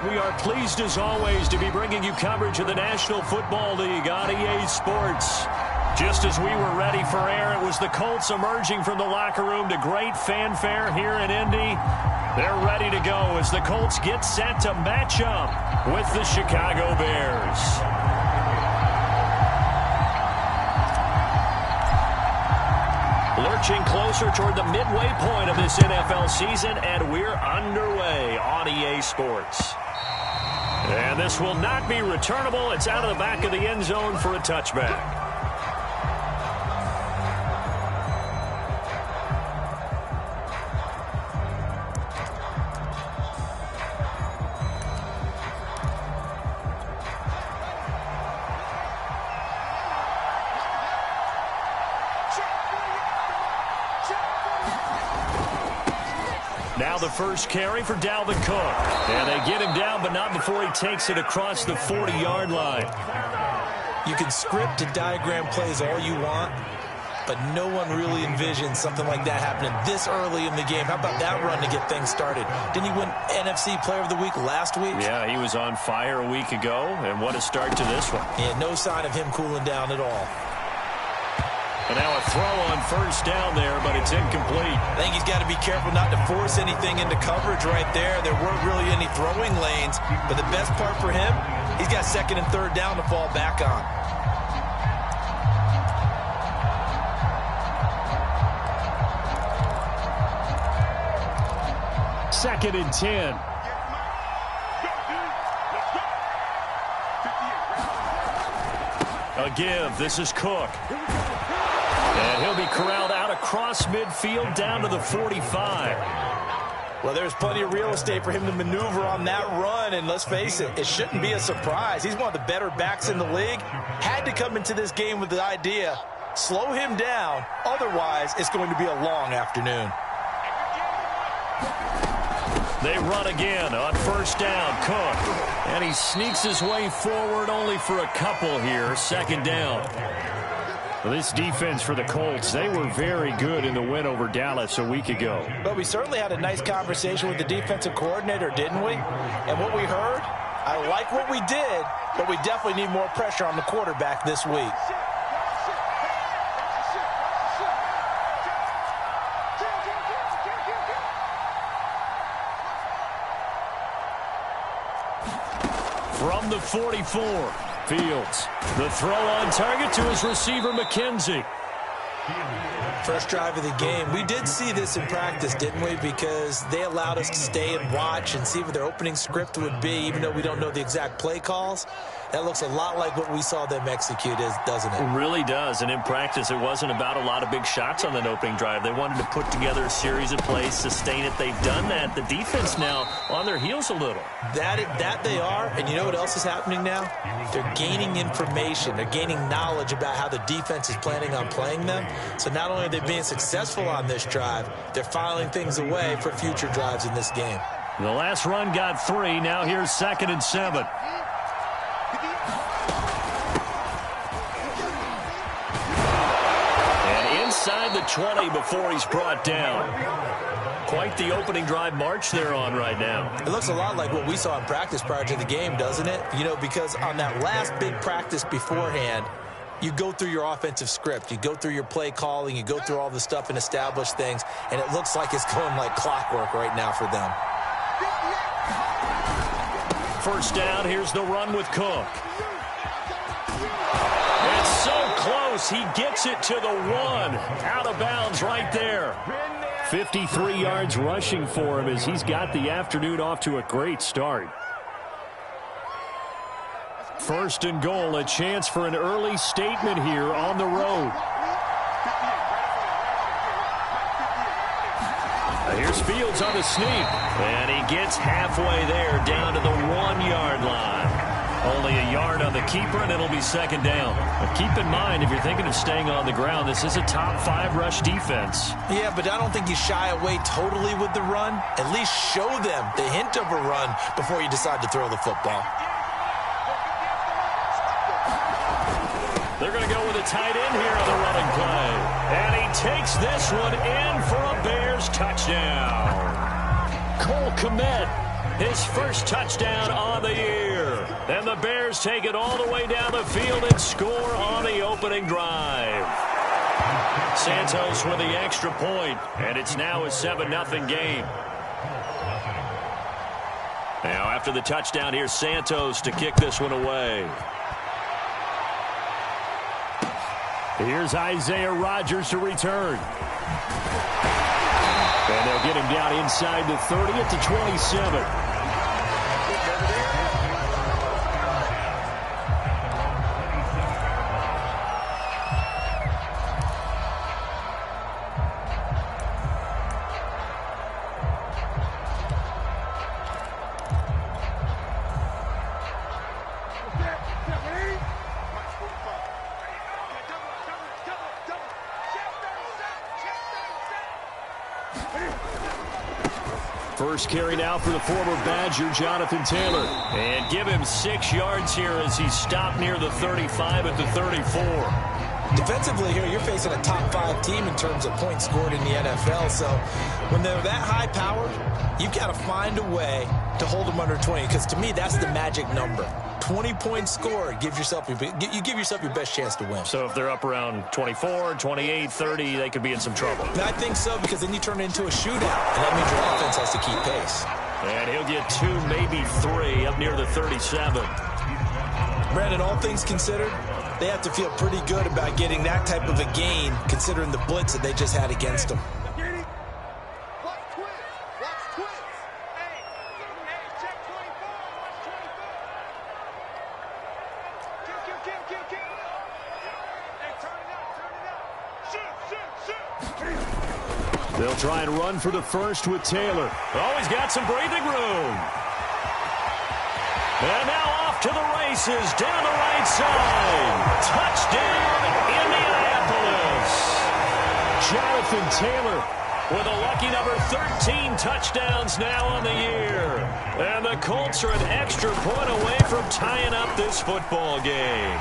We are pleased as always to be bringing you coverage of the National Football League on EA Sports. Just as we were ready for air, it was the Colts emerging from the locker room to great fanfare here in Indy. They're ready to go as the Colts get set to match up with the Chicago Bears. Lurching closer toward the midway point of this NFL season, and we're underway on EA Sports. And this will not be returnable. It's out of the back of the end zone for a touchback. Now the first carry for Dalvin Cook. And they get him down, but not before he takes it across the 40-yard line. You can script and diagram plays all you want, but no one really envisions something like that happening this early in the game. How about that run to get things started? Didn't he win NFC Player of the Week last week? Yeah, he was on fire a week ago, and what a start to this one. Yeah, no sign of him cooling down at all. And now a throw on first down there, but it's incomplete. I think he's got to be careful not to force anything into coverage right there. There weren't really any throwing lanes, but the best part for him, he's got second and third down to fall back on. Second and 10. A give. This is Cook. And he'll be corralled out across midfield down to the 45. Well, there's plenty of real estate for him to maneuver on that run, and let's face it, it shouldn't be a surprise. He's one of the better backs in the league. Had to come into this game with the idea, slow him down, otherwise it's going to be a long afternoon. They run again on first down, Cook. And he sneaks his way forward only for a couple here, second down. Well, this defense for the Colts, they were very good in the win over Dallas a week ago. But we certainly had a nice conversation with the defensive coordinator, didn't we? And what we heard, I like what we did, but we definitely need more pressure on the quarterback this week. From the 44. Fields. The throw on target to his receiver, McKenzie. First drive of the game. We did see this in practice, didn't we? Because they allowed us to stay and watch and see what their opening script would be, even though we don't know the exact play calls. That looks a lot like what we saw them execute, doesn't it? It really does. And in practice, it wasn't about a lot of big shots on that opening drive. They wanted to put together a series of plays, sustain it. They've done that. The defense now on their heels a little. That they are. And you know what else is happening now? They're gaining information. They're gaining knowledge about how the defense is planning on playing them. So not only are they being successful on this drive, they're filing things away for future drives in this game. The last run got 3. Now here's 2nd and 7. Inside the 20 before he's brought down. Quite the opening drive march they're on right now. It looks a lot like what we saw in practice prior to the game, doesn't it? You know, because on that last big practice beforehand, you go through your offensive script. You go through your play calling. You go through all the stuff and establish things. And it looks like it's going like clockwork right now for them. First down, here's the run with Cook. It's so close, he gets it to the 1. Out of bounds right there. 53 yards rushing for him as he's got the afternoon off to a great start. First and goal, a chance for an early statement here on the road. Here's Fields on the sneak. And he gets halfway there down to the 1-yard line. Only a yard on the keeper, and it'll be second down. But keep in mind, if you're thinking of staying on the ground, this is a top 5 rush defense. Yeah, but I don't think you shy away totally with the run. At least show them the hint of a run before you decide to throw the football. They're going to go with a tight end here on the running play. And he takes this one in for a Bears touchdown. Cole Kmet His first touchdown on the year. And the Bears take it all the way down the field and score on the opening drive. Santos with the extra point, and it's now a 7-0 game. Now after the touchdown, here's Santos to kick this one away. Here's Isaiah Rodgers to return. And they'll get him down inside the 30 at the 27. First carry now for the former Badger, Jonathan Taylor. And give him 6 yards here as he's stopped near the 35 at the 34. Defensively here, you're facing a top 5 team in terms of points scored in the NFL. So when they're that high-powered, you've got to find a way to hold them under 20. Because to me, that's the magic number. 20 points scored, you give yourself your best chance to win. So if they're up around 24, 28, 30, they could be in some trouble. I think so, because then you turn it into a shootout, and that means your offense has to keep pace. And he'll get 2, maybe 3 up near the 37. Brandon, all things considered, they have to feel pretty good about getting that type of a gain, considering the blitz that they just had against them. They'll try and run for the first with Taylor. Oh, he's got some breathing room. And now off to the races down the right side. Touchdown, Indianapolis. Jonathan Taylor with a lucky number 13 touchdowns now on the year. And the Colts are an extra point away from tying up this football game.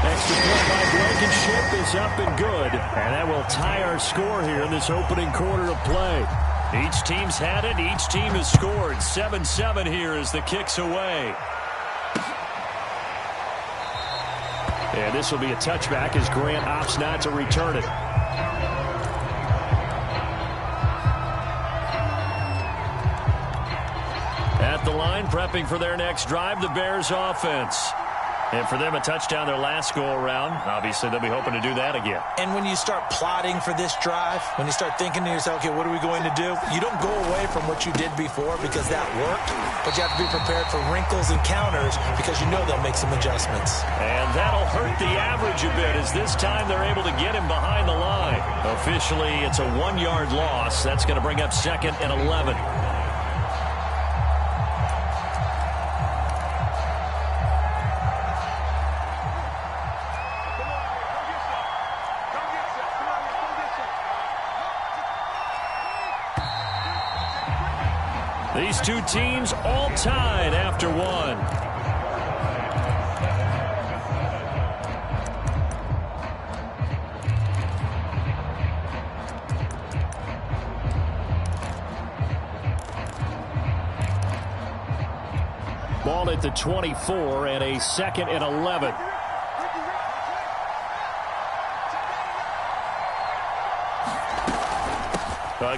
Extra point by Blankenship is up and good. And that will tie our score here in this opening quarter of play. Each team's had it. Each team has scored. 7-7 here as the kick's away. And this will be a touchback as Grant opts not to return it. At the line, prepping for their next drive, the Bears offense. And for them, a touchdown their last go-around. Obviously, they'll be hoping to do that again. And when you start plotting for this drive, when you start thinking to yourself, okay, what are we going to do? You don't go away from what you did before because that worked, but you have to be prepared for wrinkles and counters because you know they'll make some adjustments. And that'll hurt the average a bit as this time they're able to get him behind the line. Officially, it's a 1-yard loss. That's going to bring up 2nd and 11. These two teams all tied after one. Ball at the 24 and a 2nd and 11.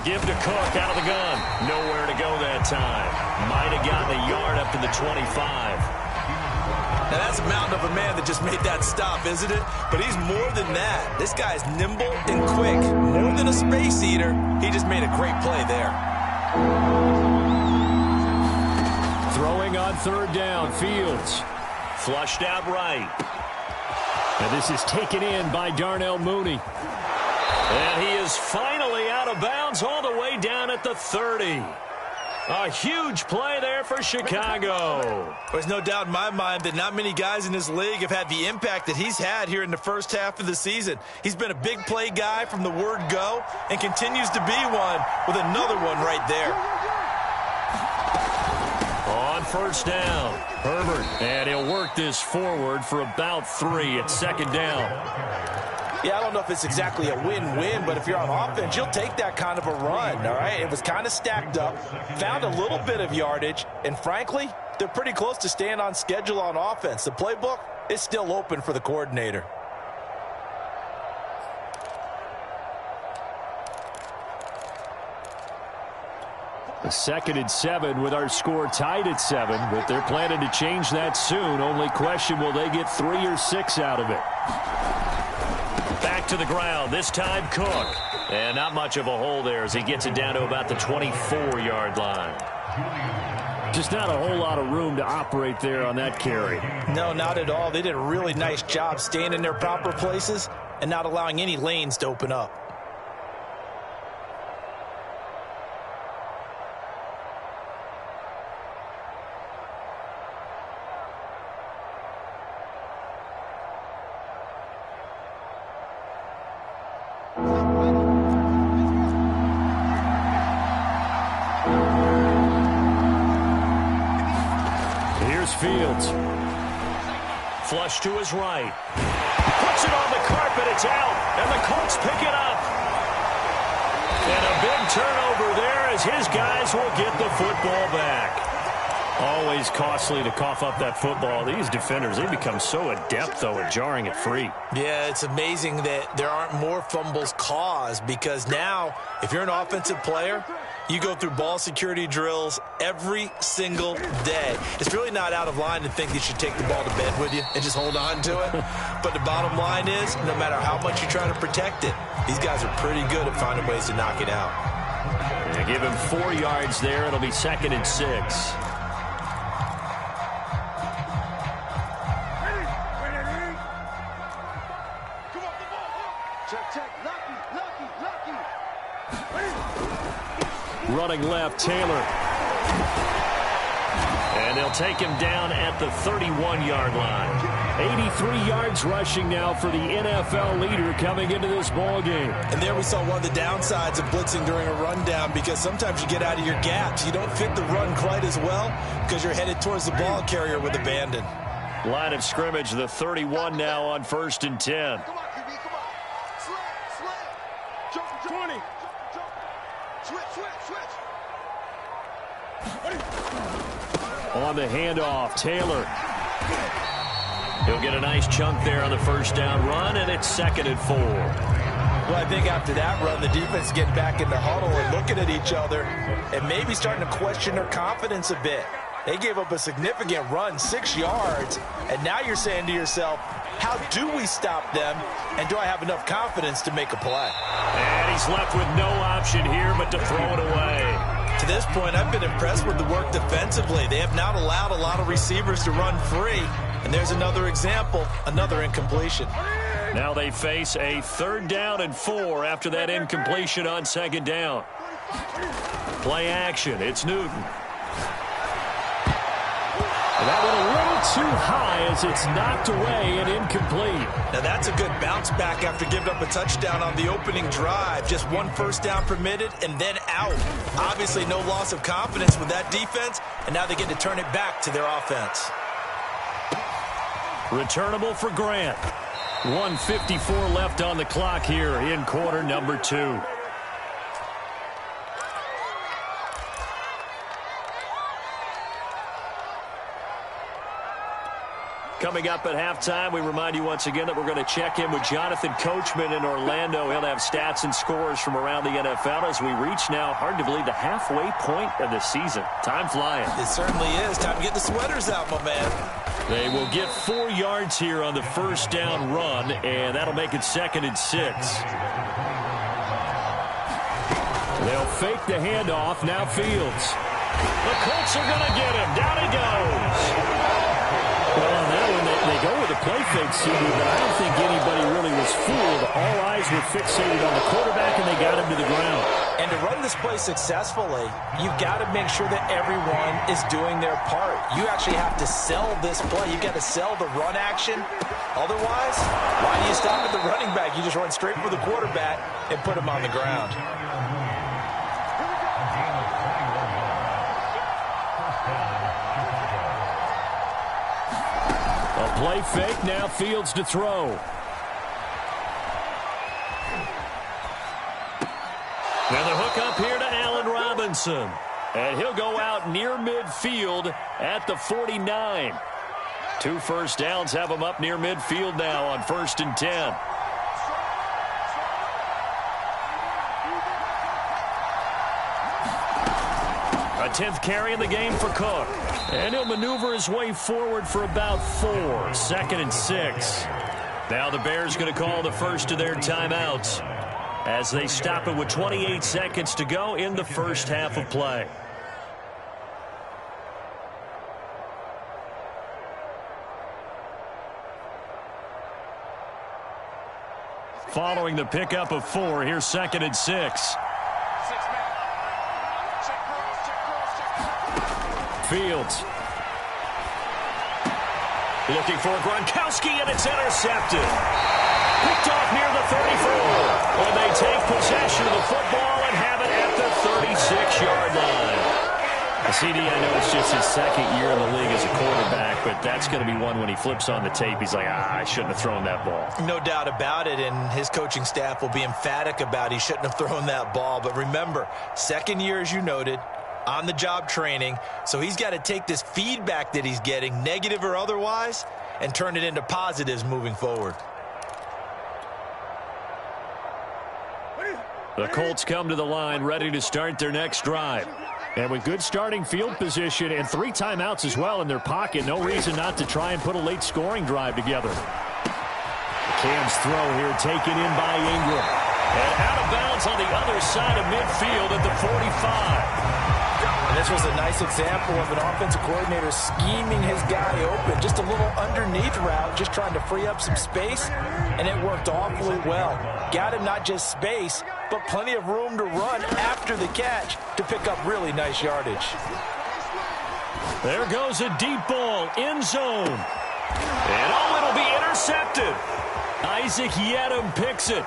Give to Cook out of the gun. Nowhere to go that time. Might have gotten a yard up to the 25. Now that's a mountain of a man that just made that stop, isn't it? But he's more than that. This guy's nimble and quick. More than a space eater. He just made a great play there. Throwing on 3rd down, Fields. Flushed out right. And this is taken in by Darnell Mooney. And he is finally out of bounds all the way down at the 30. A huge play there for Chicago. There's no doubt in my mind that not many guys in this league have had the impact that he's had here in the first half of the season. He's been a big play guy from the word go and continues to be one with another one right there. On 1st down, Herbert. And he'll work this forward for about 3 at 2nd down. Yeah, I don't know if it's exactly a win-win, but if you're on offense, you'll take that kind of a run, all right? It was kind of stacked up, found a little bit of yardage, and frankly, they're pretty close to staying on schedule on offense. The playbook is still open for the coordinator. A 2nd and 7 with our score tied at 7, but they're planning to change that soon. Only question, will they get 3 or 6 out of it? Back to the ground, this time Cook. And not much of a hole there as he gets it down to about the 24-yard line. Just not a whole lot of room to operate there on that carry. No, not at all. They did a really nice job staying in their proper places and not allowing any lanes to open up. Fields. Flush to his right. Puts it on the carpet. It's out. And the Colts pick it up. And a big turnover there as his guys will get the football back. Always costly to cough up that football. These defenders, they become so adept, though, at jarring it free. Yeah, it's amazing that there aren't more fumbles caused because now, if you're an offensive player, you go through ball security drills every single day. It's really not out of line to think you should take the ball to bed with you and just hold on to it. But the bottom line is, no matter how much you try to protect it, these guys are pretty good at finding ways to knock it out. They give him 4 yards there. It'll be 2nd and 6. Running left, Taylor. And they'll take him down at the 31-yard line. 83 yards rushing now for the NFL leader coming into this ball game. And there we saw one of the downsides of blitzing during a rundown because sometimes you get out of your gaps. You don't fit the run quite as well because you're headed towards the ball carrier with abandon. Line of scrimmage, the 31 now on 1st and 10. Come on, QB, come on. Slant. Jump, 20. Jump. Switch. On the handoff, Taylor. He'll get a nice chunk there on the first down run, and it's 2nd and 4. Well, I think after that run, the defense is getting back in the huddle and looking at each other and maybe starting to question their confidence a bit. They gave up a significant run, 6 yards, and now you're saying to yourself, how do we stop them, and do I have enough confidence to make a play? And he's left with no option here but to throw it away. To this point, I've been impressed with the work defensively. They have not allowed a lot of receivers to run free, and there's another example, another incompletion. Now they face a 3rd down and 4 after that incompletion on 2nd down. Play action, it's Newton. And that went a little too high as it's knocked away and incomplete. Now that's a good bounce back after giving up a touchdown on the opening drive. Just 1 first down permitted and then out. Obviously no loss of confidence with that defense, and now they get to turn it back to their offense. Returnable for Grant. 1:54 left on the clock here in quarter number 2. Coming up at halftime, we remind you once again that we're going to check in with Jonathan Coachman in Orlando. He'll have stats and scores from around the NFL as we reach now, hard to believe, the halfway point of the season. Time flying. It certainly is. Time to get the sweaters out, my man. They will get 4 yards here on the first down run, and that'll make it 2nd and 6. They'll fake the handoff. Now Fields. The Colts are going to get him. Down he goes. Well, on that one, they go with a play fake, CD, but I don't think anybody really was fooled. All eyes were fixated on the quarterback, and they got him to the ground. And to run this play successfully, you've got to make sure that everyone is doing their part. You actually have to sell this play. You've got to sell the run action. Otherwise, why do you stop at the running back? You just run straight for the quarterback and put him on the ground. A play fake, now Fields to throw. Now the hook up here to Allen Robinson. And he'll go out near midfield at the 49. 2 first downs have him up near midfield now on 1st and 10. A 10th carry in the game for Cook. And he'll maneuver his way forward for about 4. 2nd and 6. Now the Bears going to call the first of their timeouts as they stop it with 28 seconds to go in the first half of play. Following the pickup of 4, here's 2nd and 6. Fields. Looking for Gronkowski, and it's intercepted. Picked off near the 34. When they take possession of the football and have it at the 36-yard line. CD, I know it's just his 2nd year in the league as a quarterback, but that's going to be one when he flips on the tape. He's like, I shouldn't have thrown that ball. No doubt about it, and his coaching staff will be emphatic about he shouldn't have thrown that ball. But remember, 2nd year, as you noted, on-the-job training, so he's got to take this feedback that he's getting, negative or otherwise, and turn it into positives moving forward. The Colts come to the line ready to start their next drive. And with good starting field position and 3 timeouts as well in their pocket, no reason not to try and put a late scoring drive together. Cam's throw here taken in by Ingram. And out of bounds on the other side of midfield at the 45. And this was a nice example of an offensive coordinator scheming his guy open. Just a little underneath route, just trying to free up some space, and it worked awfully well. Got him not just space, but plenty of room to run after the catch to pick up really nice yardage. There goes a deep ball, end zone. And it'll be intercepted. Isaac Yedem picks it.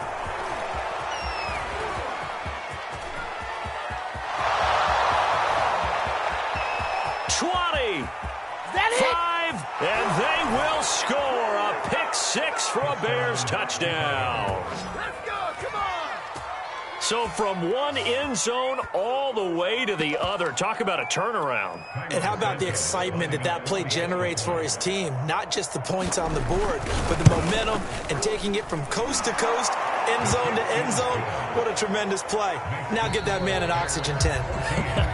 And they will score a pick 6 for a Bears touchdown. Let's go, come on. So from one end zone all the way to the other. Talk about a turnaround. And how about the excitement that play generates for his team? Not just the points on the board, but the momentum and taking it from coast to coast, end zone to end zone. What a tremendous play. Now get that man an oxygen tent.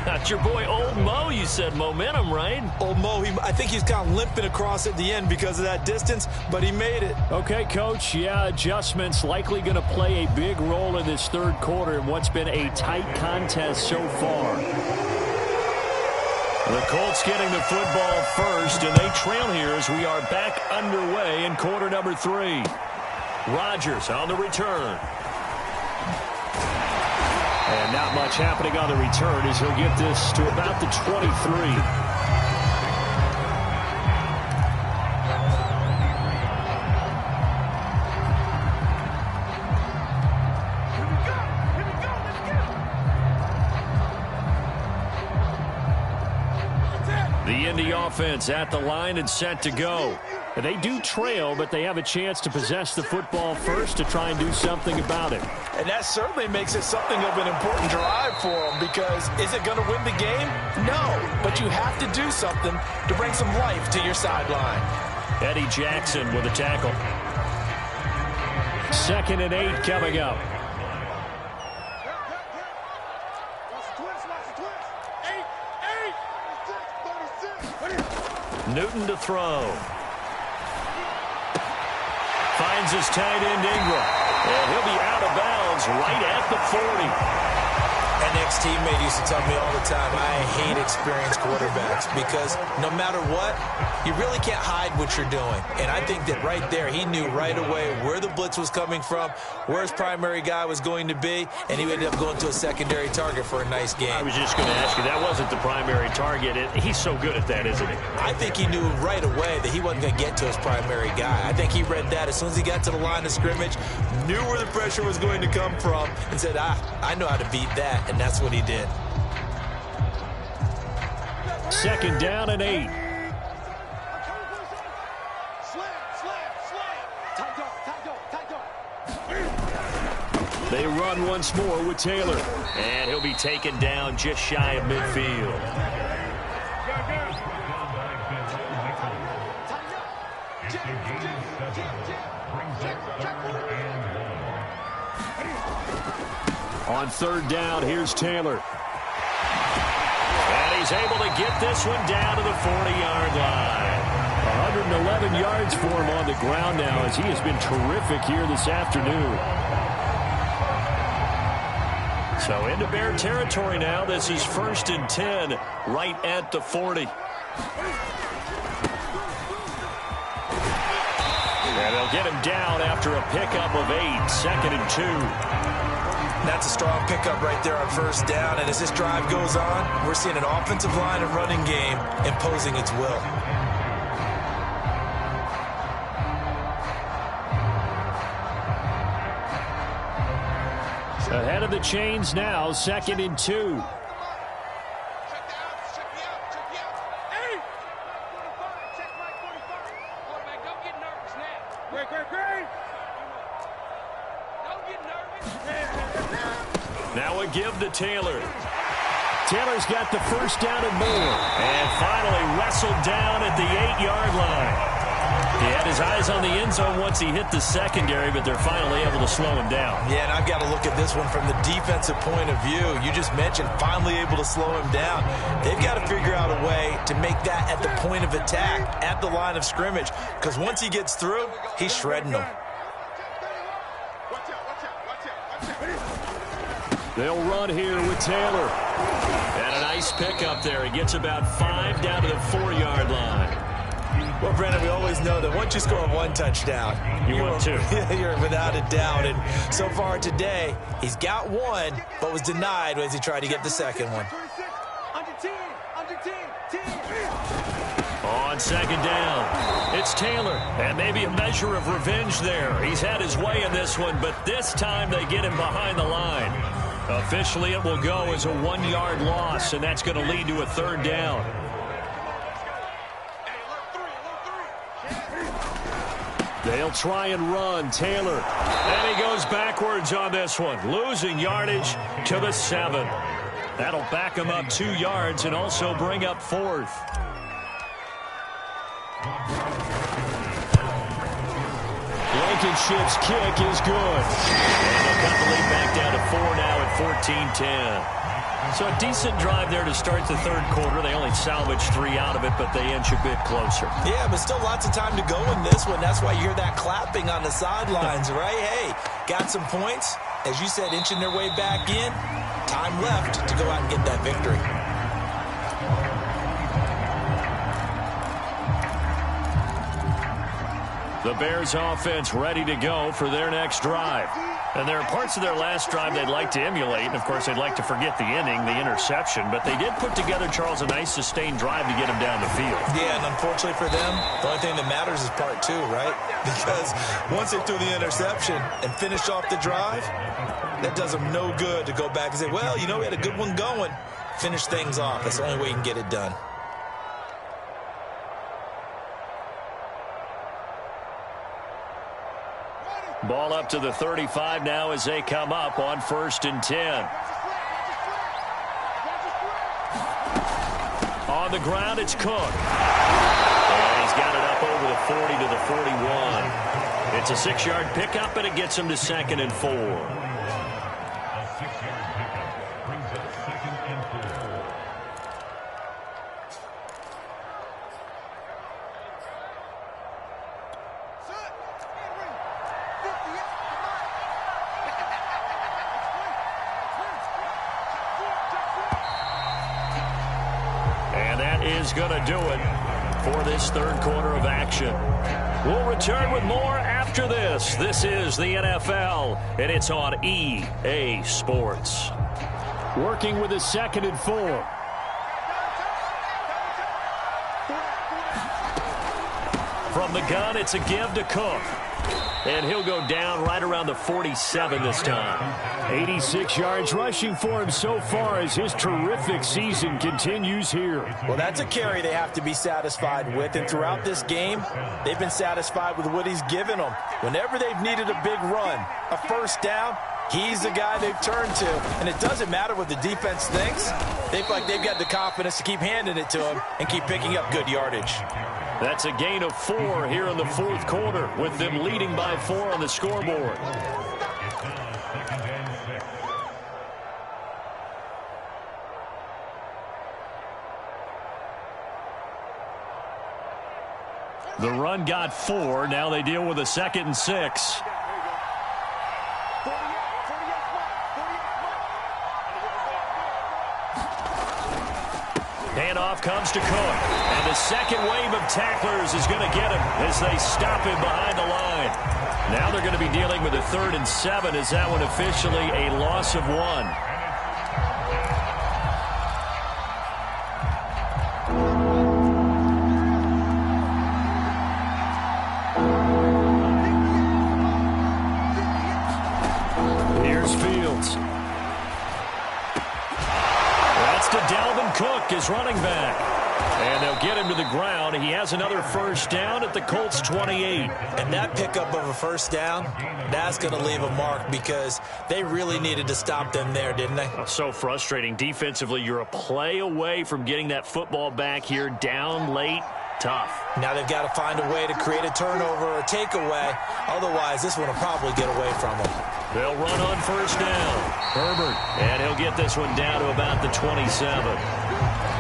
That's your boy Old Mo. You said momentum, right? Old Mo, I think he's kind of limping across at the end because of that distance, but he made it. Okay, Coach. Yeah, adjustments likely going to play a big role in this 3rd quarter in what's been a tight contest so far. The Colts getting the football first, and they trail here as we are back underway in quarter number 3. Rodgers on the return. And not much happening on the return as he'll get this to about the 23. The Indy offense at the line and set to go. And they do trail, but they have a chance to possess the football first to try and do something about it. And that certainly makes it something of an important drive for them, because is it going to win the game? No, but you have to do something to bring some life to your sideline. Eddie Jackson with a tackle. 2nd and 8 coming up. Newton to throw. Finds his tight end Ingram. And he'll be out of bounds right at the 40. An ex-teammate used to tell me all the time, I hate experienced quarterbacks because no matter what, you really can't hide what you're doing. And I think that right there, he knew right away where the blitz was coming from, where his primary guy was going to be, and he ended up going to a secondary target for a nice game. I was just going to ask you, that wasn't the primary target. He's so good at that, isn't he? I think he knew right away that he wasn't going to get to his primary guy. I think he read that as soon as he got to the line of scrimmage, knew where the pressure was going to come from, and said, I know how to beat that. And that's what he did. 2nd down and 8. They run once more with Taylor. And he'll be taken down just shy of midfield. On third down, here's Taylor. And he's able to get this one down to the 40-yard line. 111 yards for him on the ground now as he has been terrific here this afternoon. So into Bear territory now. This is 1st and 10 right at the 40. And they'll get him down after a pickup of 8, 2nd and 2. That's a strong pickup right there on first down. And as this drive goes on, we're seeing an offensive line and running game imposing its will. Ahead of the chains now, 2nd and 2. Now a give to Taylor. Taylor's got the first down and more. And finally wrestled down at the 8-yard line. He had his eyes on the end zone once he hit the secondary, but they're finally able to slow him down. Yeah, and I've got to look at this one from the defensive point of view. You just mentioned finally able to slow him down. They've got to figure out a way to make that at the point of attack, at the line of scrimmage, because once he gets through, he's shredding them. They'll run here with Taylor. And a nice pickup there. He gets about 5 down to the 4-yard line. Well, Brandon, we always know that once you score one touchdown, you want two. You're without a doubt. And so far today, he's got one, but was denied as he tried to get the second one. On 2nd down, it's Taylor. And maybe a measure of revenge there. He's had his way in this one, but this time they get him behind the line. Officially, it will go as a 1-yard loss, and that's going to lead to a 3rd down. They'll try and run. Taylor. And he goes backwards on this one, losing yardage to the 7. That'll back him up 2 yards and also bring up 4th. Blankenship's kick is good. And they'll cut the lead back down to 4 now at 14-10. So a decent drive there to start the 3rd quarter. They only salvaged 3 out of it, but they inch a bit closer. Yeah, but still lots of time to go in this one. That's why you hear that clapping on the sidelines, right? Hey, got some points. As you said, inching their way back in. Time left to go out and get that victory. The Bears offense ready to go for their next drive. And there are parts of their last drive they'd like to emulate. And, of course, they'd like to forget the inning, the interception. But they did put together, Charles, a nice sustained drive to get him down the field. Yeah, and unfortunately for them, the only thing that matters is part 2, right? Because once they threw the interception and finished off the drive, that does them no good to go back and say, well, you know, we had a good one going. Finish things off. That's the only way you can get it done. Ball up to the 35 now as they come up on 1st and 10. On the ground, it's Cook. And he's got it up over the 40 to the 41. It's a 6-yard pickup, and it gets him to 2nd and 4. Is going to do it for this 3rd quarter of action. We'll return with more after this. This is the NFL, and it's on EA Sports. Working with a 2nd and 4. From the gun, it's a give to Cook. And he'll go down right around the 47 this time. 86 yards rushing for him so far as his terrific season continues here. Well, that's a carry they have to be satisfied with. And throughout this game, they've been satisfied with what he's given them. Whenever they've needed a big run, a first down, He's the guy they've turned to, and it doesn't matter what the defense thinks. They feel like they've got the confidence to keep handing it to him and keep picking up good yardage. That's a gain of 4 here in the fourth quarter, with them leading by 4 on the scoreboard. The run got 4. Now they deal with a 2nd and 6. Handoff comes to Cook. And the second wave of tacklers is going to get him as they stop him behind the line. Now they're going to be dealing with a 3rd and 7. Is that one officially a loss of 1? Is running back. And they'll get him to the ground. He has another first down at the Colts 28. And that pickup of a first down, that's going to leave a mark because they really needed to stop them there, didn't they? So frustrating. Defensively, you're a play away from getting that football back here down late. Tough. Now they've got to find a way to create a turnover or takeaway. Otherwise, this one will probably get away from them. They'll run on first down. Herbert. And he'll get this one down to about the 27.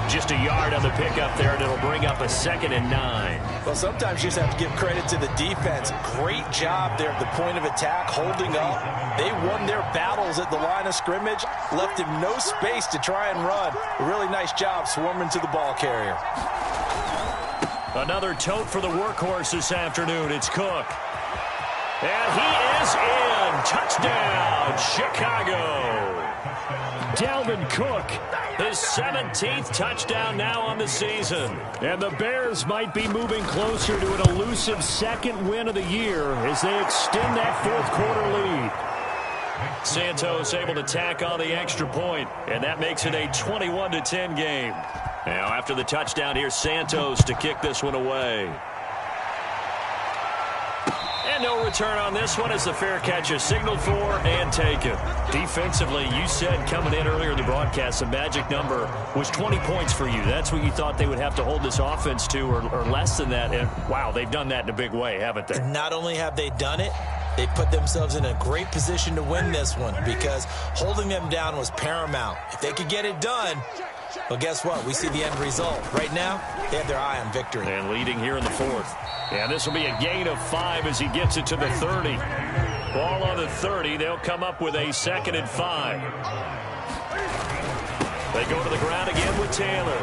Just a yard on the pickup there, and it'll bring up a 2nd and 9. Well, sometimes you just have to give credit to the defense. Great job there at the point of attack, holding up. They won their battles at the line of scrimmage, left him no space to try and run. A really nice job swarming to the ball carrier. Another tote for the workhorse this afternoon. It's Cook. And he is in. Touchdown, Chicago. Dalvin Cook, his 17th touchdown now on the season. And the Bears might be moving closer to an elusive 2nd win of the year as they extend that fourth quarter lead. Santos able to tack on the extra point, and that makes it a 21-10 game. Now after the touchdown, here's Santos to kick this one away. And no return on this one as the fair catch is signaled for and taken. Defensively, you said coming in earlier in the broadcast, the magic number was 20 points for you. That's what you thought they would have to hold this offense to or less than that. And, wow, they've done that in a big way, haven't they? Not only have they done it, they put themselves in a great position to win this one because holding them down was paramount. If they could get it done, well, guess what? We see the end result. Right now, they have their eye on victory. And leading here in the fourth. And this will be a gain of 5 as he gets it to the 30. Ball on the 30. They'll come up with a 2nd and 5. They go to the ground again with Taylor.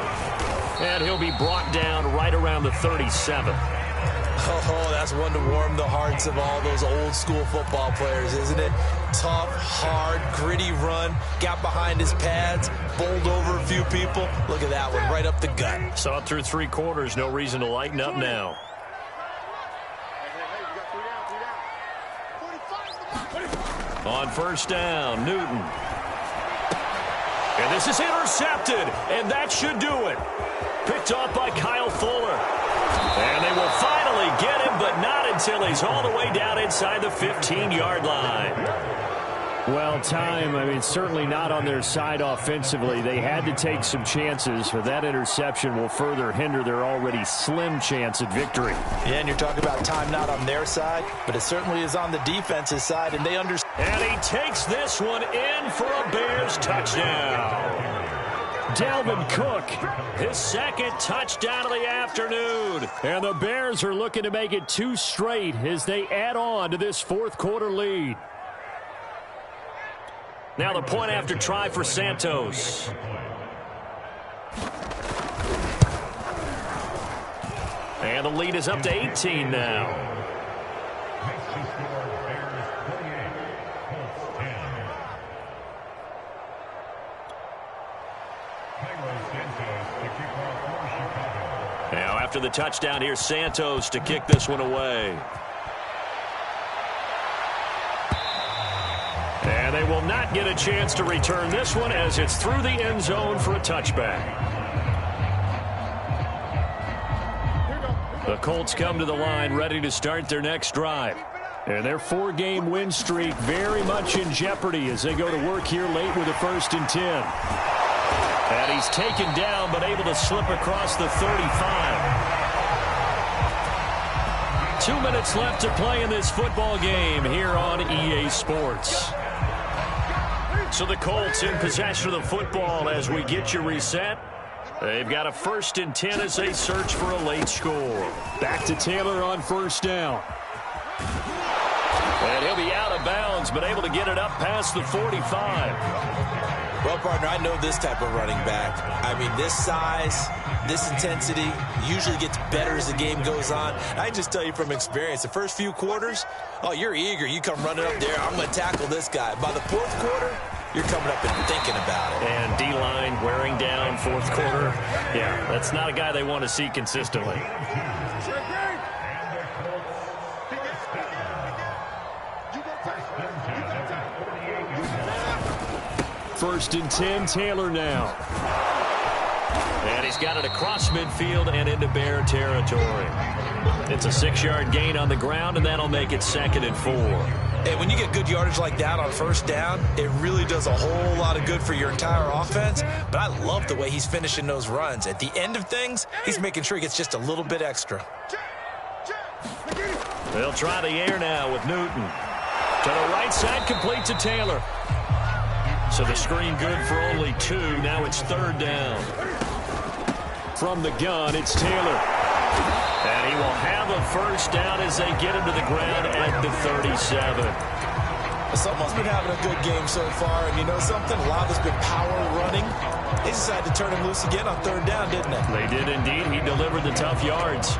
And he'll be brought down right around the 37. Oh, that's one to warm the hearts of all those old school football players, isn't it? Tough, hard, gritty run. Got behind his pads, bowled over a few people. Look at that one, right up the gut. Saw it through 3 quarters. No reason to lighten up now. On first down, Newton. And this is intercepted, and that should do it. Picked off by Kyle Fuller. And they will finally get him, but not until he's all the way down inside the 15-yard line. Well, certainly not on their side offensively. They had to take some chances, but that interception will further hinder their already slim chance at victory. Yeah, and you're talking about time not on their side, but it certainly is on the defense's side, and they understand. And he takes this one in for a Bears touchdown. Dalvin Cook, his 2nd touchdown of the afternoon. And the Bears are looking to make it 2 straight as they add on to this fourth quarter lead. Now the point after try for Santos. And the lead is up to 18 now. Now after the touchdown, here's Santos to kick this one away. And they will not get a chance to return this one as it's through the end zone for a touchback. The Colts come to the line ready to start their next drive. And their 4-game win streak very much in jeopardy as they go to work here late with a 1st and 10. And he's taken down but able to slip across the 35. 2 minutes left to play in this football game here on EA Sports. So the Colts in possession of the football as we get you reset. They've got a 1st and 10 as they search for a late score. Back to Taylor on 1st down. And he'll be out of bounds, but able to get it up past the 45. Well, partner, I know this type of running back. I mean, this size, this intensity usually gets better as the game goes on. I just tell you from experience, the first few quarters, oh, you're eager. You come running up there, I'm going to tackle this guy. By the 4th quarter, you're coming up and thinking about it. And D-line wearing down 4th quarter. Yeah, that's not a guy they want to see consistently. 1st and 10, Taylor now. And he's got it across midfield and into Bear territory. It's a 6-yard gain on the ground, and that'll make it 2nd and 4. And when you get good yardage like that on 1st down, it really does a whole lot of good for your entire offense. But I love the way he's finishing those runs. At the end of things, he's making sure he gets just a little bit extra. They'll try the air now with Newton. To the right side, complete to Taylor. So the screen good for only 2. Now it's 3rd down. From the gun, it's Taylor. And he will have a 1st down as they get him to the ground at the 37. Someone's been having a good game so far, and you know something? A lot of it's been power running. They decided to turn him loose again on 3rd down, didn't they? They did indeed. He delivered the tough yards.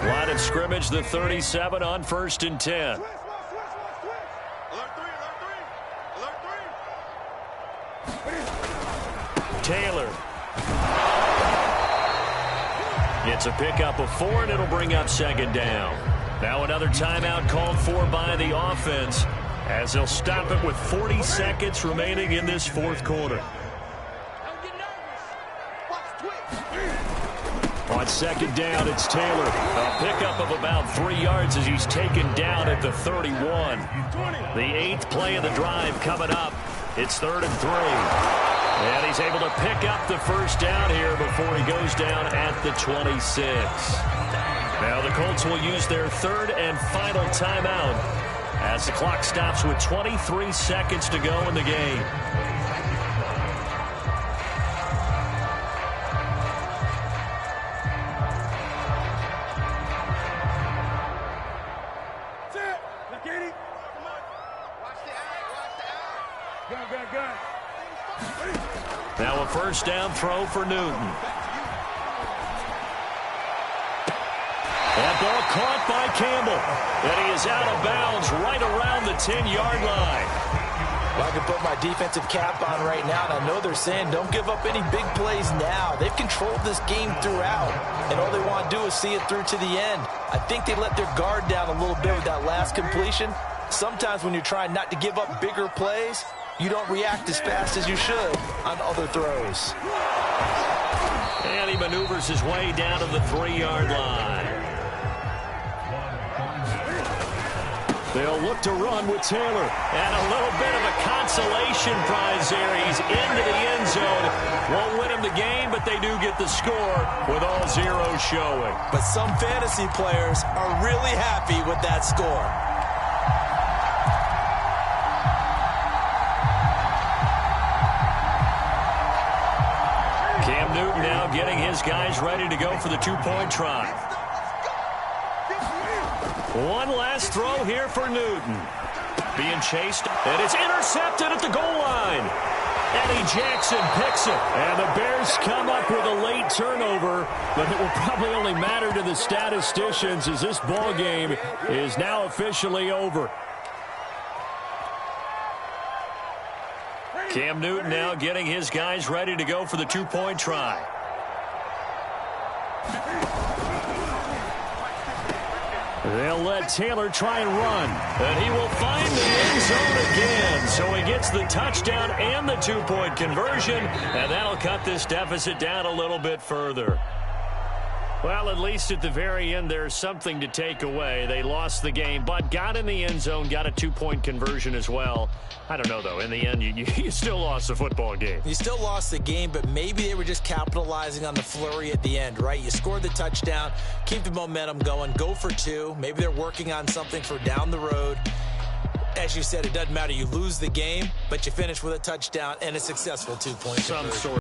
Line of scrimmage, the 37 on 1st and 10. Taylor. Gets a pickup of 4, and it'll bring up 2nd down. Now another timeout called for by the offense as they'll stop it with 40 seconds remaining in this 4th quarter. On 2nd down, it's Taylor. A pickup of about 3 yards as he's taken down at the 31. The 8th play of the drive coming up. It's 3rd and 3. And he's able to pick up the 1st down here before he goes down at the 26. Now the Colts will use their 3rd and final timeout as the clock stops with 23 seconds to go in the game. Now a 1st down throw for Newton. That ball caught by Campbell. And he is out of bounds right around the 10-yard line. Well, I can put my defensive cap on right now, and I know they're saying don't give up any big plays now. They've controlled this game throughout, and all they want to do is see it through to the end. I think they let their guard down a little bit with that last completion. Sometimes when you're trying not to give up bigger plays, you don't react as fast as you should on other throws. And he maneuvers his way down to the 3-yard line. They'll look to run with Taylor. And a little bit of a consolation prize there. He's into the end zone. Won't win him the game, but they do get the score with all zeros showing. But some fantasy players are really happy with that score. Cam Newton now getting his guys ready to go for the 2-point try. One last throw here for Newton. Being chased, and it's intercepted at the goal line. Eddie Jackson picks it, and the Bears come up with a late turnover, but it will probably only matter to the statisticians as this ball game is now officially over. Cam Newton now getting his guys ready to go for the 2-point try. They'll let Taylor try and run. And he will find the end zone again. So he gets the touchdown and the 2-point conversion. And that'll cut this deficit down a little bit further. Well, at least at the very end, there's something to take away. They lost the game, but got in the end zone, got a 2-point conversion as well. I don't know, though. In the end, you still lost the football game. You still lost the game, but maybe they were just capitalizing on the flurry at the end, right? You scored the touchdown, keep the momentum going, go for 2. Maybe they're working on something for down the road. As you said, it doesn't matter. You lose the game, but you finish with a touchdown and a successful 2-point conversion.